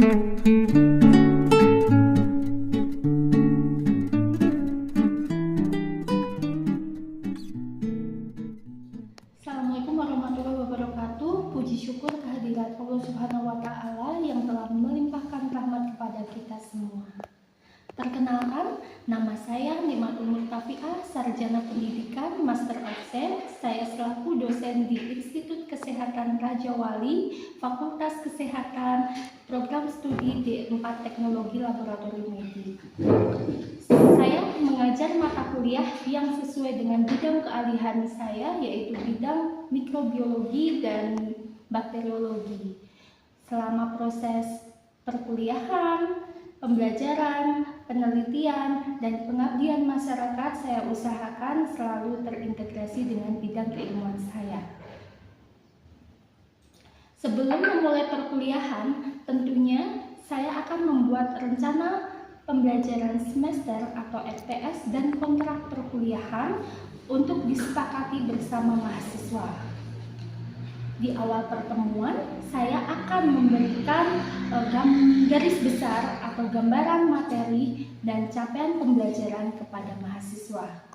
Assalamualaikum warahmatullahi wabarakatuh. Puji syukur kehadirat Allah Subhanahu wa Ta'ala yang telah melimpahkan rahmat kepada kita semua. Perkenalkan, nama saya Nikmatul Murtafiah, Sarjana Pendidikan Master of Science. Saya selaku dosen di Institut Kesehatan Raja Wali, Fakultas Kesehatan, Program Studi D4 Teknologi Laboratorium Medik. Saya mengajar mata kuliah yang sesuai dengan bidang keahlian saya, yaitu bidang mikrobiologi dan bakteriologi. Selama proses perkuliahan, pembelajaran, penelitian, dan pengabdian masyarakat, saya usahakan selalu terintegrasi dengan bidang keilmuan saya. Sebelum memulai perkuliahan, tentunya saya akan membuat rencana pembelajaran semester atau FPS dan kontrak perkuliahan untuk disepakati bersama mahasiswa. Di awal pertemuan, saya akan memberikan garis besar atau gambaran materi dan capaian pembelajaran kepada mahasiswa.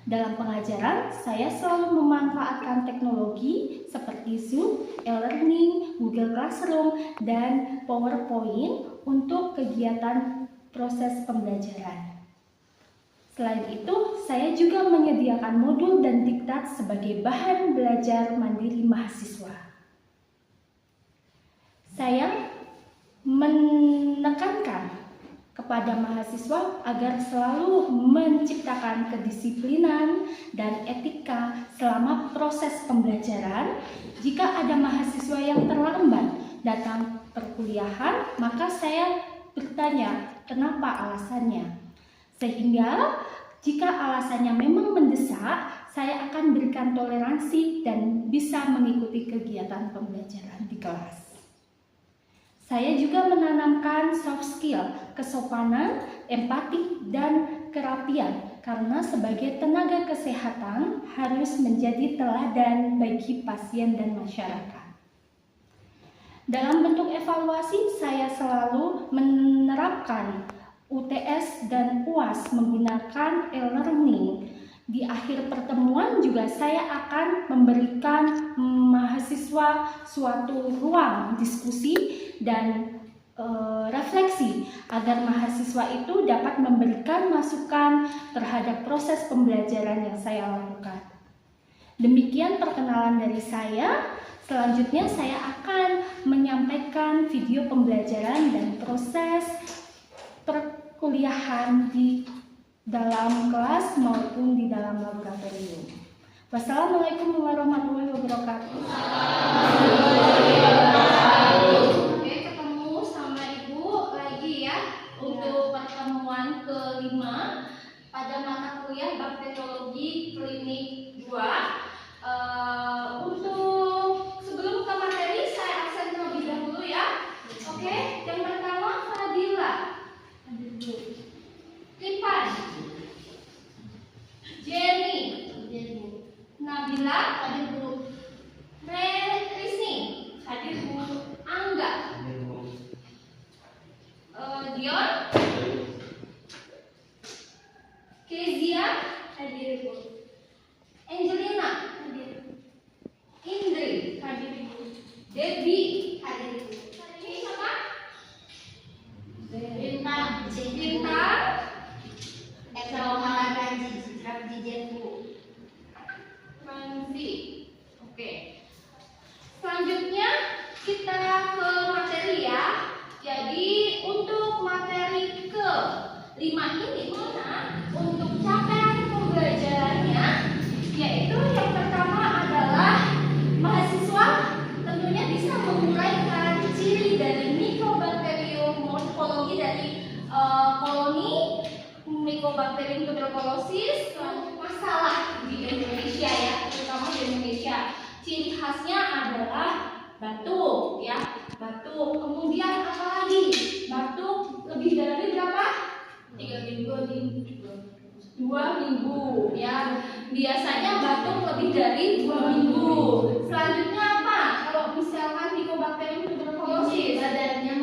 Dalam pengajaran, saya selalu memanfaatkan teknologi seperti Zoom, e-learning, Google Classroom, dan PowerPoint untuk kegiatan proses pembelajaran. Selain itu, saya juga menyediakan modul dan diktat sebagai bahan belajar mandiri mahasiswa. Saya menekankan kepada mahasiswa agar selalu menciptakan kedisiplinan dan etika selama proses pembelajaran. Jika ada mahasiswa yang terlambat datang perkuliahan, maka saya bertanya kenapa alasannya. Sehingga jika alasannya memang mendesak, saya akan berikan toleransi dan bisa mengikuti kegiatan pembelajaran di kelas. Saya juga menanamkan soft skill, kesopanan, empati, dan kerapian karena sebagai tenaga kesehatan harus menjadi teladan bagi pasien dan masyarakat. Dalam bentuk evaluasi, saya selalu menerapkan UTS dan UAS menggunakan e-learning. Di akhir pertemuan juga saya akan memberikan mahasiswa suatu ruang diskusi dan refleksi agar mahasiswa itu dapat memberikan masukan terhadap proses pembelajaran yang saya lakukan. Demikian perkenalan dari saya. Selanjutnya saya akan menyampaikan video pembelajaran dan proses perkuliahan di dalam kelas maupun di dalam laboratorium. Wassalamualaikum warahmatullahi wabarakatuh. Oke, ketemu sama Ibu lagi ya untuk pertemuan kelima pada mata kuliah bakteriologi klinik 2. Untuk sebelum ke materi saya absen terlebih dahulu ya. Oke, yang pertama Fadila. Lipan, Jenny, Nabila, hadir Bu. Rizni, hadir Bu. Angga, Dion, Kezia, hadir Bu. Angelina, hadir. Indri, hadir Bu. Debbie, hadir Bu. Hari ini siapa? Bintang, Ranzi. Oke. Selanjutnya kita ke materi ya. Jadi untuk materi ke-5 ini untuk capaian pembelajarannya, yaitu yang pertama adalah mahasiswa tentunya bisa menguraikan ciri dari mikrobakterium morfologi dari koloni Mycobacterium tuberculosis, masalah di Indonesia ya, terutama di Indonesia. Ciri khasnya adalah batuk ya, batuk. Kemudian apa lagi? Batuk lebih dari berapa? 3 minggu, 2 minggu ya. Biasanya batuk lebih dari 2 minggu. Selanjutnya apa? Kalau misalkan Mycobacterium tuberculosis, badannya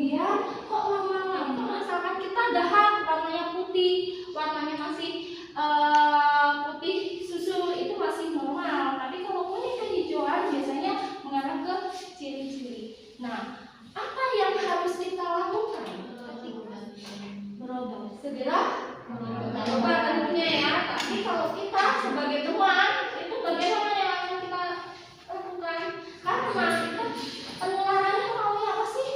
Kemudian kok lama-lama itu misalkan kita dahak warnanya putih, warnanya masih putih susu itu masih normal. Tapi kalau kuning kehijauan biasanya mengarah ke ciri-ciri. Nah, apa yang harus kita lakukan ketika berobat? Segera berobat tentunya ya. Tapi kalau kita sebagai teman itu bagaimana yang akan kita lakukan? Karena kita penularannya melalui apa sih?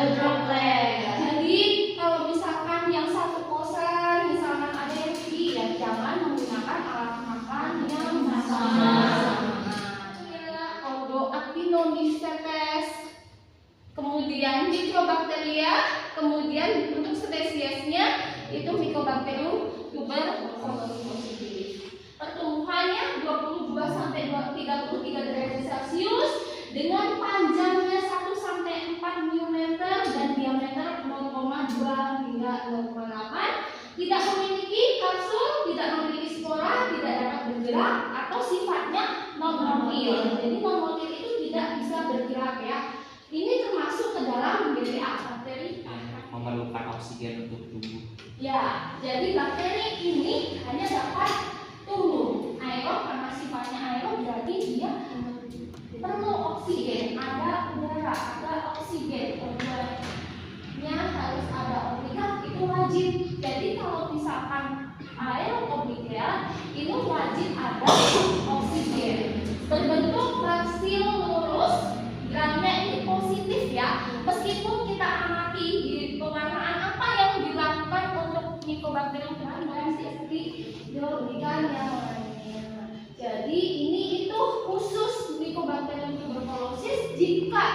Droplet. Jadi kalau misalkan yang satu kosan, misalkan ada yang tinggi, ya jangan menggunakan alat makan yang sama. Actinomycetes, kemudian Mycobacteria, kemudian untuk spesiesnya itu Mycobacterium tuberculosis. Pertumbuhannya 22 sampai 33 derajat Celcius dengan panjangnya 1 sampai 4 mm dan diameter 0,2 hingga 0,8. Tidak memiliki kapsul, tidak memiliki spora, tidak dapat bergerak atau sifatnya non-motil. Jadi non-motil itu tidak bisa bergerak ya. Ini termasuk ke dalam BPA, bakteri memerlukan oksigen untuk tumbuh. Ya, jadi bakteri ini hanya dapat tumbuh aerob karena sifatnya aerob, jadi dia perlu oksigen, ada udara, ada oksigen. Keduanya harus ada obligat, itu wajib. Jadi kalau misalkan aerob obligat, ini wajib ada oksigen. Berbentuk praksil lurus, gramnya ini positif ya. Meskipun kita amati di pewarnaan apa yang dilakukan untuk Mycobacterium seperti diberikan yang lainnya. Jadi ini itu khusus Mycobacterium tuberculosis. Jika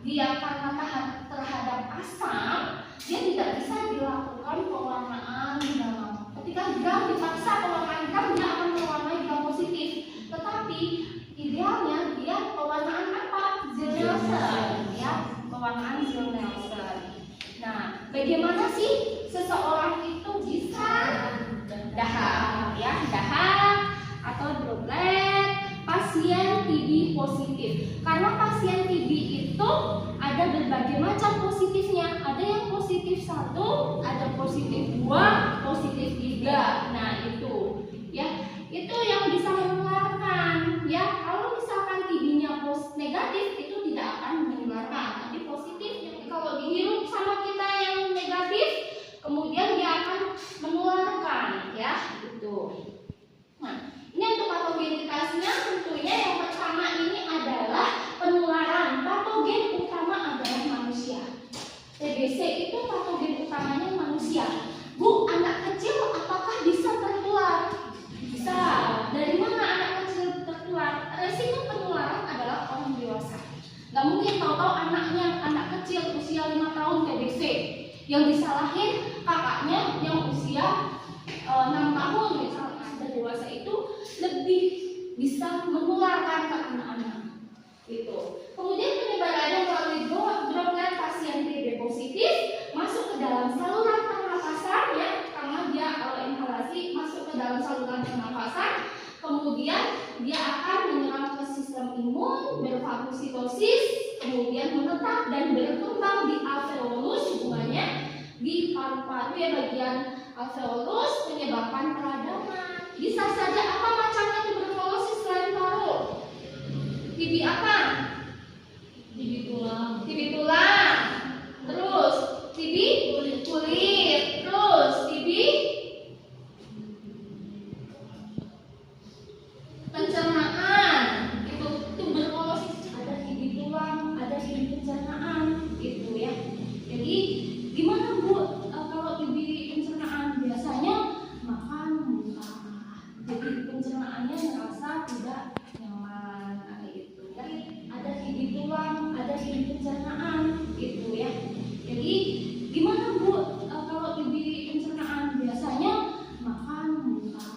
dia karena tahan terhadap asam, dia tidak bisa dilakukan pewarnaan gram. Ketika gram dipaksa pewarnaan gram, dia akan mewarnai gram positif. Tetapi idealnya dia pewarnaan apa? Zilnelsen ya, pewarnaan Zilnelsen. Nah, bagaimana sih seseorang itu bisa dahak ya, dahak atau droplet pasien TB positif? Karena pasien TB itu ada berbagai macam positifnya. Ada yang positif 1, ada positif 2, positif 3. Nah, itu ya, itu yang bisa menularkan ya. Kalau misalkan TB-nya negatif itu tidak akan menularkan, tapi positif. Jadi kalau dihirup sama kita yang negatif, kemudian dia akan menularkan ya, itu. Nah, ini untuk patogenitasnya tentunya yang pertama ini adalah penularan. Patogen utama adalah manusia. TBC itu patogen utamanya manusia. Bu, anak kecil apakah bisa tertular? Bisa. Dari mana anak kecil tertular? Resiko penularan adalah orang dewasa. Gak mungkin tahu-tahu anaknya, anak kecil usia 5 tahun TBC. Yang disalahin kakaknya yang usia 6 tahun misalnya. Sudah dewasa itu lebih bisa menularkan ke anak-anak. Itu. Kemudian penyebarannya melalui droplet pasien TB positif masuk ke dalam saluran pernapasan ya, karena dia inhalasi masuk ke dalam saluran pernapasan. Kemudian dia akan menyerang ke sistem imun, berfagositosis, kemudian menetap dan berkembang di alveolus, hubungannya di paru-paru ya, bagian alveolus menyebabkan peradaban. Bisa saja apa macamnya tuberkulosis selain paru? TB apa? TB tulang. TB tulang. Terus TB kulit. Terus TB pencernaan. Itu tuberkulosis ada TB tulang, ada TB pencernaan gitu ya. Jadi gimana Bu kalau TB pencernaan? Biasanya makan muntah. Jadi pencernaannya merasa tidak nyaman gitu ya. Ada TB tulang, ada TB pencernaan gitu ya. Jadi gimana Bu kalau TB pencernaan? Biasanya makan muntah.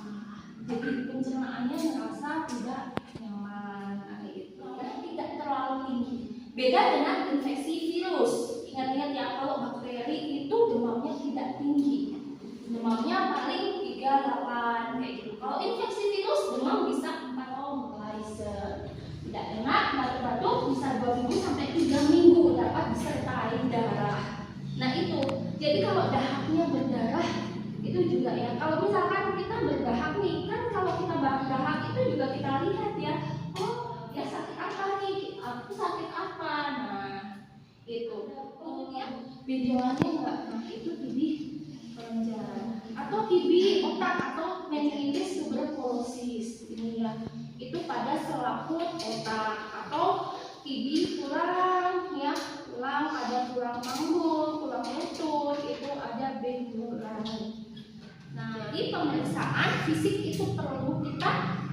Jadi pencernaannya merasa tidak nyaman gitu ya. Tidak terlalu tinggi. Beda dengan infeksi virus. Ingat-ingat ya, kalau bakteri itu demamnya tidak tinggi. Demamnya paling 38 kayak gitu. Kalau infeksi virus demam bisa 4 tidak enak, batuk-batuk bisa 2 minggu sampai 3 minggu dapat disertai berdarah. Nah itu, jadi kalau dahaknya berdarah itu juga ya. Kalau misalkan kita berdahak nih, kan kalau kita berdahak itu juga kita lihat ya. Oh, ya sakit apa nih? Aku sakit apa? Nah itu. Kemudian benjolannya enggak. Nah itu TB kelenjar atau TB otak atau meningitis tuberkulosis ini ya. Itu pada selaput otak atau TB tulang ya, tulang ada tulang manggul, tulang lutut itu ada benjolan. Nah, jadi pemeriksaan fisik itu perlu kita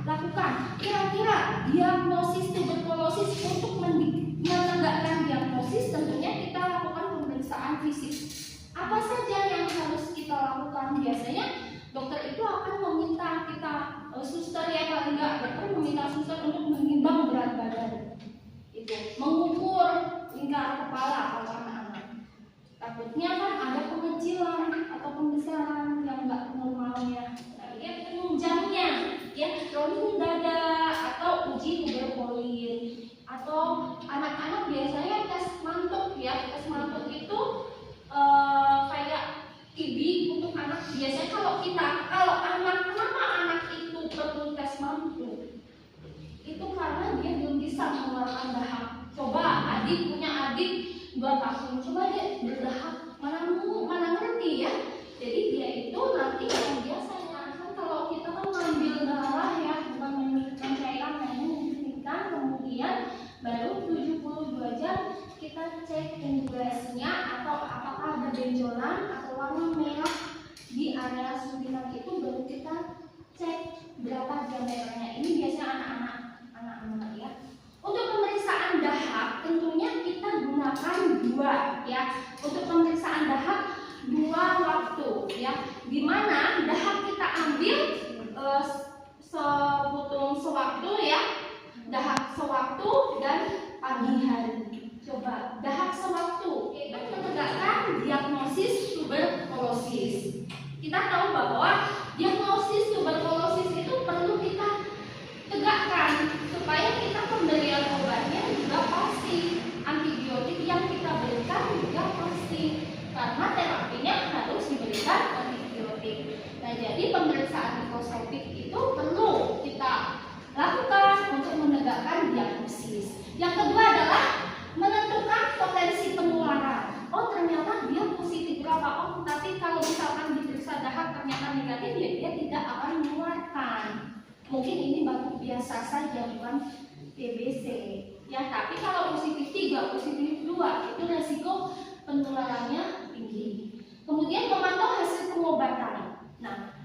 lakukan. Kira-kira diagnosis tuberkulosis untuk menegakkan diagnosis tentunya kita lakukan pemeriksaan fisik. Apa saja yang harus kita lakukan? Biasanya dokter itu akan meminta kita suster ya, paling enggak dokter meminta suster untuk menimbang berat badan. Itu mengukur lingkar kepala kalau anak-anak. Takutnya kan ada pengecilan atau pembesaran yang enggak normalnya. Nah, ini penunjangnya ya, rolling dada atau uji tuberkulin atau anak-anak biasanya tes mantuk ya. Tes mantuk itu kayak TB untuk anak. Biasanya kalau anak, kenapa anak itu perlu tes mantuk? Itu karena dia belum bisa mengeluarkan dahak. Coba punya adik 2 tahun, coba dia berdahak, mana ngerti ya. Jadi dia itu nanti yang biasanya kan kalau kita kan mengambil darah ya, bukan menyuntikkan cairan, hanya menyuntikkan, kemudian baru 72 jam kita cek indikasinya atau apakah ada benjolan atau warna merah di area suntikan itu, baru kita cek berapa diameternya. Ini biasanya anak-anak ya. Untuk pemeriksaan dahak tentunya kita gunakan 2 ya. Untuk pemeriksaan dahak 2 waktu ya. Di mana dahak kita ambil sewaktu ya. Dahak sewaktu dan pagi hari. Coba dahak sewaktu itu menegakkan diagnosis tuberkulosis. Kita tahu bahwa diagnosis tuberkulosis itu perlu kita tegakkan supaya kita pemberian obatnya juga pasti, antibiotik yang kita berikan juga pasti, karena terapinya harus diberikan antibiotik. Nah, jadi pemeriksaan mikroskopik itu perlu kita lakukan untuk menegakkan diagnosis. Yang kedua adalah menentukan potensi penularan. Oh, ternyata dia positif berapa? Oh, tapi kalau misalkan diperiksa dahak ternyata negatif, ya dia tidak akan menularkan. Mungkin ini batuk biasa saja, bukan TBC ya. Tapi kalau positif 3, positif 2 itu resiko penularannya tinggi. Kemudian memantau hasil pengobatan. Nah,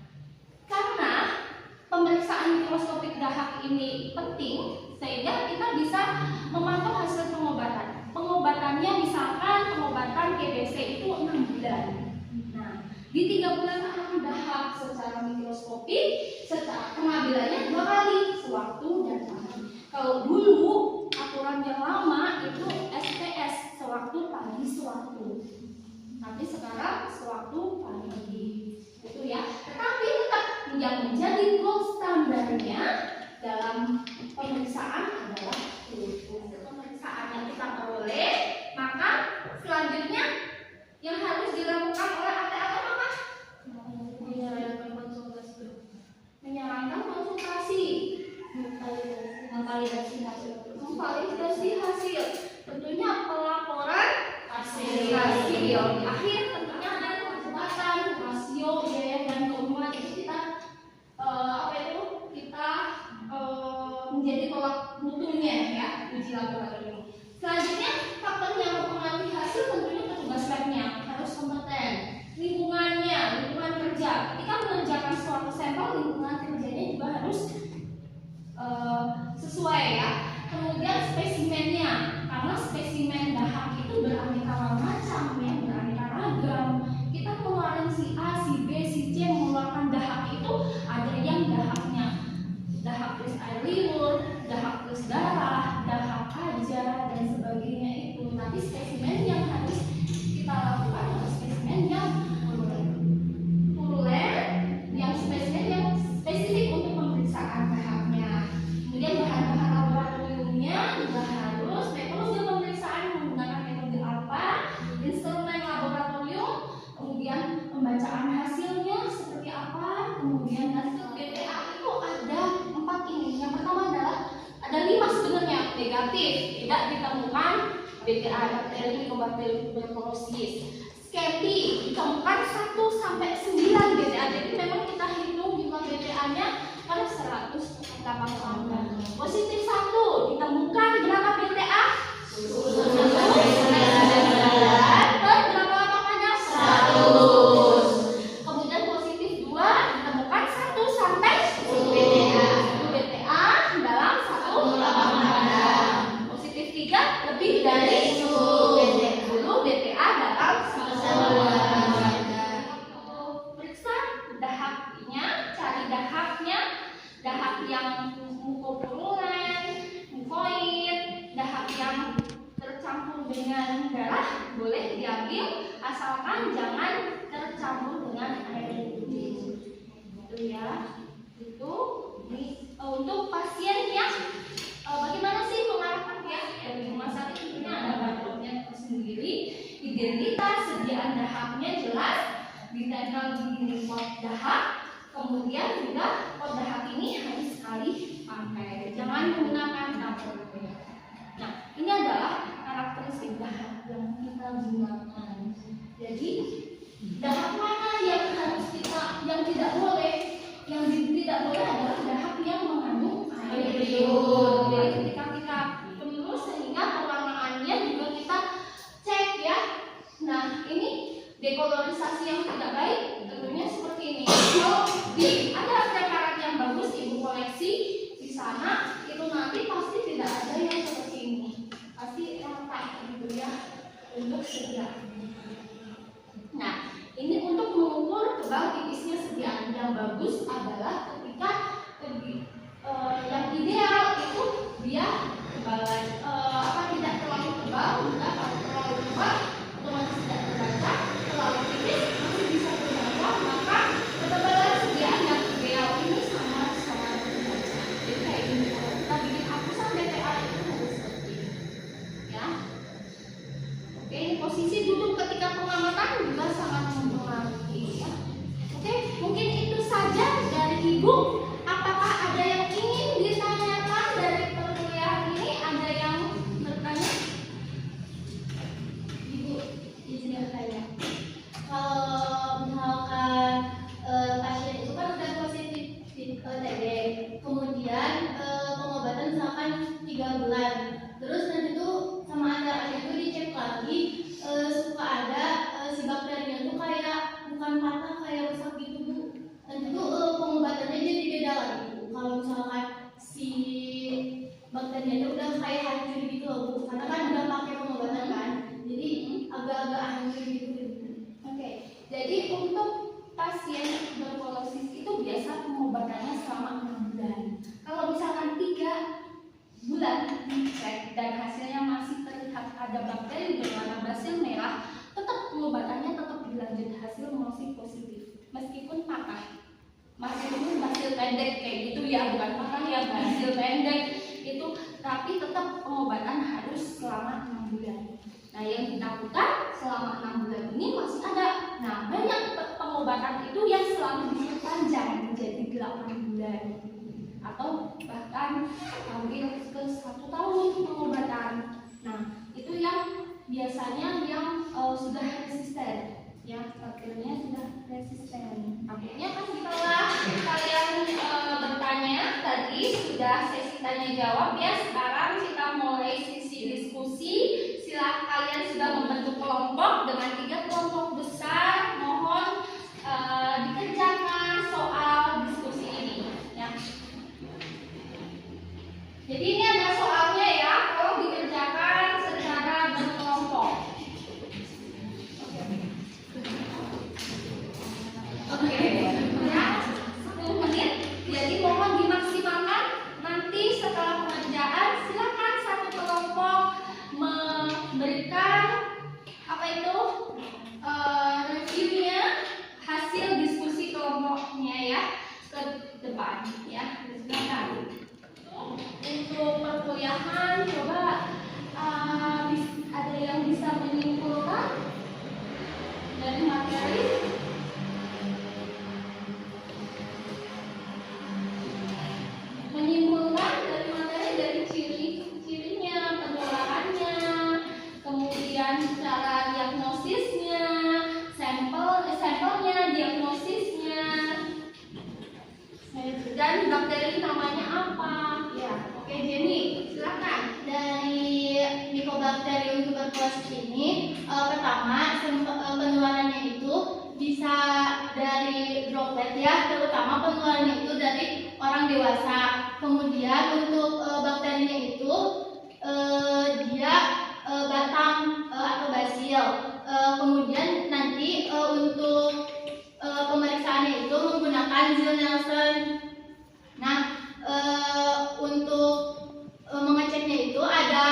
karena pemeriksaan mikroskopik dahak ini penting, sehingga kita bisa memantau hasil pengobatan. Pengobatannya misalkan pengobatan TBC itu 6 bulan. Nah, di 3 bulan akan dahak secara mikroskopik, secara pengambilannya 2 kali, sewaktu dan pagi. Kalau dulu aturan yang lama itu STS, sewaktu pagi sewaktu. Tapi sekarang sewaktu pagi. Itu ya. Tetapi tetap yang menjadi gold standarnya dalam pemeriksaan adalah pemeriksaan yang kita peroleh. Maka selanjutnya yang harus dilakukan oleh ATA apa? Menyarankan konsultasi, memvalidasi hasil, tentunya pelaporan hasil. Akhir tentunya ada perdebatan rasio biaya dan keuntungan. Itu kita menjadi tolak mutunya ya, uji laboratorium. Selanjutnya faktor yang mempengaruhi hasil tentunya petugas labnya harus kompeten. Lingkungan kerja. Ketika mengerjakan suatu sampel, lingkungan kerjanya juga harus sesuai ya. Kemudian spesimennya, karena spesimen dahak itu beraneka macam ya, beraneka ragam. BTA bakteri Mycobacterium tuberculosis. SCTI ditemukan 1 sampai 9 BTA. Jadi memang kita hitung jumlah BTA-nya per 180. Positif 1 ditemukan berapa BTA? 10 sampai 9 per berapa lapangannya? 100. Kemudian positif 2 ditemukan 1 sampai 10 BTA. 10 BTA dalam 1 lapangan. Positif 3 lebih dari 10 BTA dalam 1 lapangan. Periksa dahaknya, cari dahaknya, dahak yang mukopurulen, mukoid, dahak yang tercampur dengan darah boleh diambil asalkan jangan tercampur dengan air putih. Itu ya. Itu ini untuk pasien yang bagaimana sih pengarahan ya dari rumah sakit tentunya ada barcode-nya tersendiri, identitas, sediaan dahaknya jelas, ditempel di dinding pot dahak. Kemudian juga pot dahak ini harus sekali pakai, jangan menggunakan dapur. Nah, ini adalah karakteristik dahak yang kita gunakan. Jadi dahak mana yang harus kita, yang tidak boleh? Yang tidak boleh adalah dahak yang mengandung air liur. Jadi ketika kita penuh sehingga pewarnaannya juga kita cek ya. Nah, ini dekolorisasi yang tidak baik tentunya seperti ini. Kalau ada preparat yang bagus ibu koleksi di sana, itu nanti pasti tidak ada yang seperti ini. Pasti rata gitu ya untuk sediaan. Nah, ini untuk mengukur tebal tipisnya sediaan. Yang bagus adalah ketika yang ideal itu dia tebalan tidak terlalu tebal, juga kalau terlalu tebal otomatis tidak terbaca, terlalu tipis masih bisa terbaca, maka ketebalan sediaan yang ideal ini sangat terbaca. Jadi kayak gini, kalau kita bikin hapusan BTA itu harus seperti ini, ya. Oke, ini posisi duduk ketika pengamatan juga sangat mempengaruhi, ya. Oke, mungkin itu saja dari ibu. Apakah ada yang ingin ditanyakan dari perkuliahan ini? Ada yang bertanya? Ibu, izin bertanya. Kalau misalkan pasien itu kan udah positif TB, kemudian pengobatan misalkan 3 bulan, terus nanti tuh sama ada itu dicek lagi, suka ada si bakterinya tuh kayak bukan patah, kayak rusak gitu Bu. Nanti tuh pengobatannya jadi beda lagi Bu. Kalau misalkan si bakterinya udah kayak hancur gitu loh Bu, karena kan udah pakai pengobatan kan, jadi agak-agak hancur gitu. Oke, jadi untuk pasien tuberkulosis itu biasa pengobatannya selama 6 bulan. Kalau misalkan 3 bulan dicek dan hasilnya masih terlihat ada bakteri berwarna basil merah, tetap pengobatannya tetap dilanjut, hasil masih positif meskipun patah. Masih itu basil pendek kayak gitu ya, bukan patah ya, basil pendek itu, tapi tetap pengobatan harus selama 6 bulan. Nah, yang dilakukan selama 6 bulan ini masih ada. Nah, banyak pengobatan itu yang selalu diperpanjang menjadi 8 bulan atau bahkan hampir ke 1 tahun pengobatan. Nah, itu yang biasanya yang sudah resisten, ya, bakterinya sudah resisten. Takutnya kan setelah kalian bertanya tadi sudah sesi tanya jawab ya. Sekarang kita mulai sesi diskusi. Silakan kalian sudah membentuk kelompok dengan 3 kelompok besar. Mohon dikerjakan soal diskusi ini, ya. Jadi ini ada soalnya ya, kalau dikerjakan secara berkelompok. Oke, ya, 10 menit. Jadi mohon dimaksimalkan. Nanti setelah pengerjaan silakan satu kelompok memberikan apa itu reviewnya, hasil diskusi kelompoknya ya ke depan ya. Silakan. Untuk perkuliahan coba ada yang bisa menyimpulkan dari materi. Menyimpulkan dari materi, dari ciri-cirinya, penularannya, sampelnya, diagnosisnya, dan bakteri namanya apa? Ya, oke Jenny, silakan. Dari Mycobacterium tuberculosis ini, pertama penularannya itu bisa dari droplet ya, terutama penularannya itu dari orang dewasa. Kemudian untuk bakterinya itu dia batang atau basil. Kemudian nanti untuk pemeriksaannya itu menggunakan Ziehl-Neelsen. Nah, untuk mengeceknya itu ada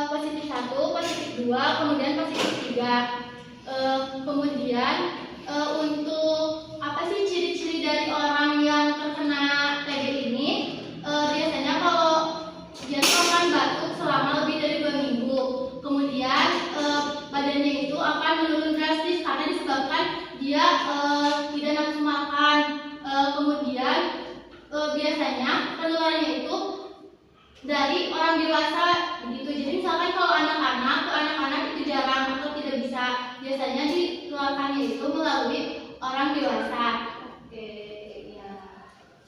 positif 1, positif 2, kemudian positif 3. Kemudian untuk apa sih ciri-ciri dari orang yang terkena TB ini? Biasanya kalau dia tuh akan batuk selama lebih dari 2 minggu. Kemudian badannya itu akan menurun drastis karena disebabkan dia tidak nafsu makan. Kemudian biasanya penularannya itu dari orang dewasa begitu. Jadi misalkan kalau anak-anak ke anak-anak itu jarang atau tidak bisa, biasanya ditularkannya itu melalui orang dewasa. Oke, ya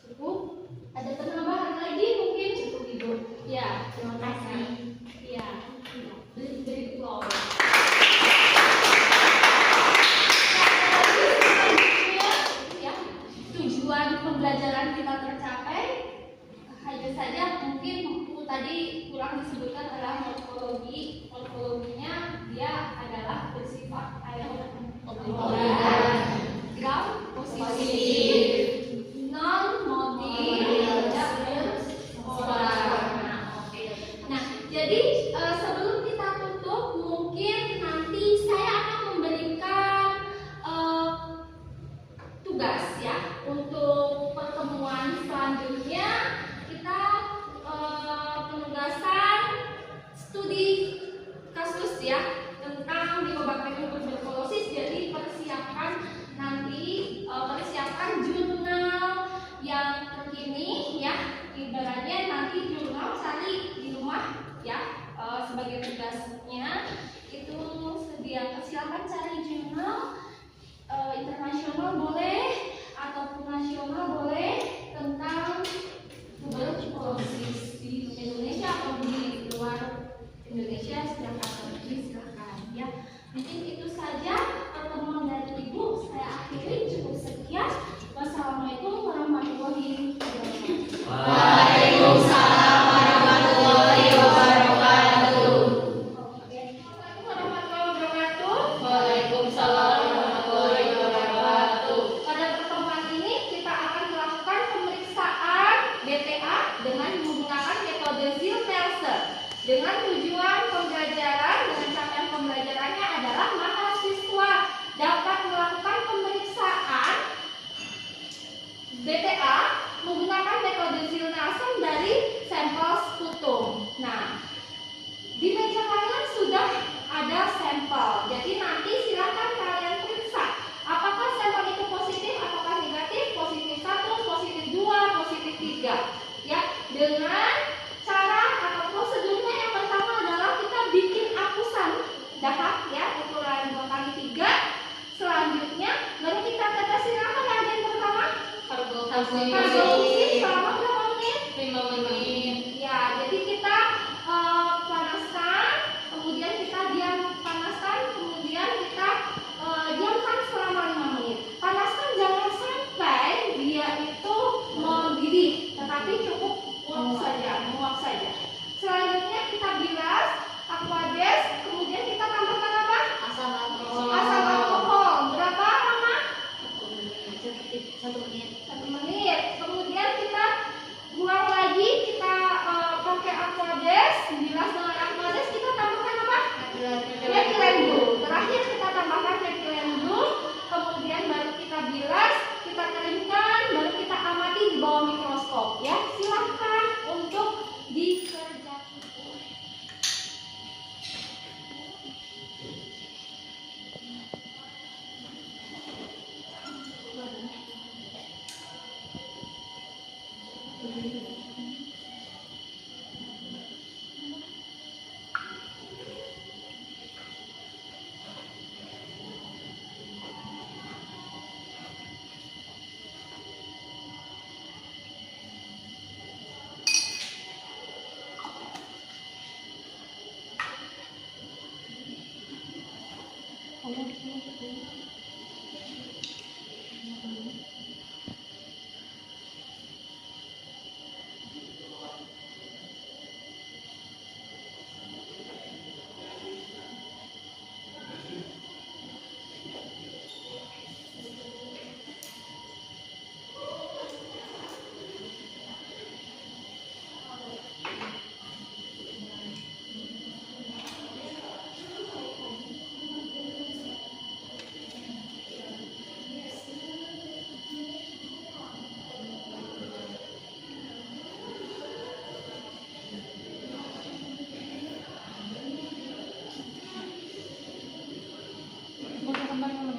cukup. Ada penambahan lagi mungkin? Cukup Ibu. Ya, terima kasih. Ya, beri floor. Tujuan pembelajaran kita tercapai. Hanya saja mungkin tadi kurang disebutkan adalah morfologi. Morfologinya dia adalah bersifat gram positif, non motif, Nah, jadi sebelum kita tutup, mungkin nanti saya akan memberikan tugas ya untuk pertemuan selanjutnya. Kita penugasan studi kasus ya tentang Mycobacterium tuberculosis. Jadi persiapkan nanti persiapkan jurnal yang terkini ya. Ibaratnya nanti jurnal cari di rumah ya, sebagai tugasnya itu sediakan, silakan cari jurnal internasional boleh ataupun nasional boleh tentang tuberculosis di Indonesia atau di luar Indonesia. Silakan ya. Mungkin itu saja pertemuan dari Ibu. Saya akhiri, cukup sekian. Wassalamualaikum warahmatullahi wabarakatuh. Waalaikumsalam warahmatullahi wabarakatuh. Assalamualaikum warahmatullahi wabarakatuh. Waalaikumsalam warahmatullahi wabarakatuh. Pada pertemuan ini kita akan melakukan pemeriksaan BTA dengan menggunakan metode Ziehl-Neelsen dengan tujuan pembelajaran. Dengan capaian pembelajarannya adalah mahasiswa dapat melakukan pemeriksaan BTA menggunakan metode Ziehl-Neelsen dari sampel sputum. Nah, di meja kalian sudah ada sampel. Jadi nanti silakan kalian periksa apakah sampel itu positif ataukah negatif, positif 1, positif 2, positif 3. Ya, dengan cara atau prosedurnya yang pertama adalah kita bikin akusan dahak ya, ukuran 2x3. Selanjutnya baru kita tetesin apa reagen pertama? Karboksil selama berapa menit? 5 menit. Ya, jadi kita panaskan, kemudian kita panaskan, kemudian kita diamkan selama 5 menit. Panaskan jangan sampai dia itu mendidih, tetapi cukup menguap saja. Selanjutnya kita bilas aquades, kemudian kita tambahkan apa? teman-teman